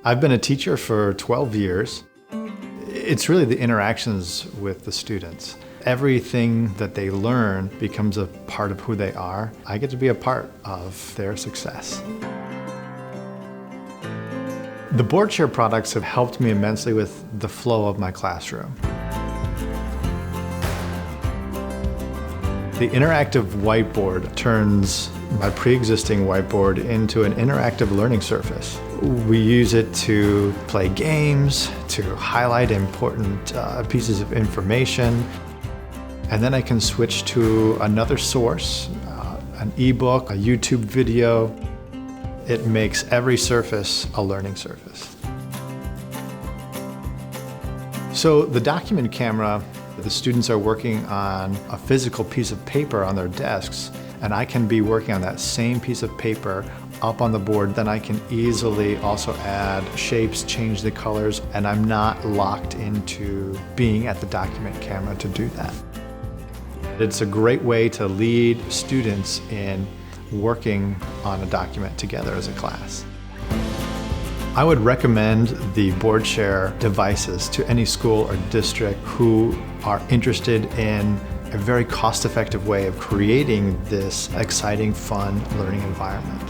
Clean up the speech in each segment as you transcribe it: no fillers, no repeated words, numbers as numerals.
I've been a teacher for 12 years. It's really the interactions with the students. Everything that they learn becomes a part of who they are. I get to be a part of their success. The BoardShare products have helped me immensely with the flow of my classroom. The interactive whiteboard turns my pre-existing whiteboard into an interactive learning surface. We use it to play games, to highlight important pieces of information, and then I can switch to another source, an ebook, a YouTube video. It makes every surface a learning surface. So the document camera, the students are working on a physical piece of paper on their desks, and I can be working on that same piece of paper up on the board. Then I can easily also add shapes, change the colors, and I'm not locked into being at the document camera to do that. It's a great way to lead students in working on a document together as a class. I would recommend the BoardShare devices to any school or district who are interested in a very cost-effective way of creating this exciting, fun learning environment.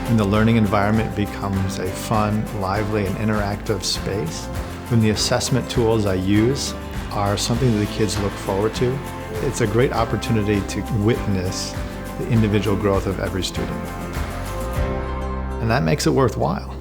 When the learning environment becomes a fun, lively, and interactive space, when the assessment tools I use are something that the kids look forward to, it's a great opportunity to witness the individual growth of every student. And that makes it worthwhile.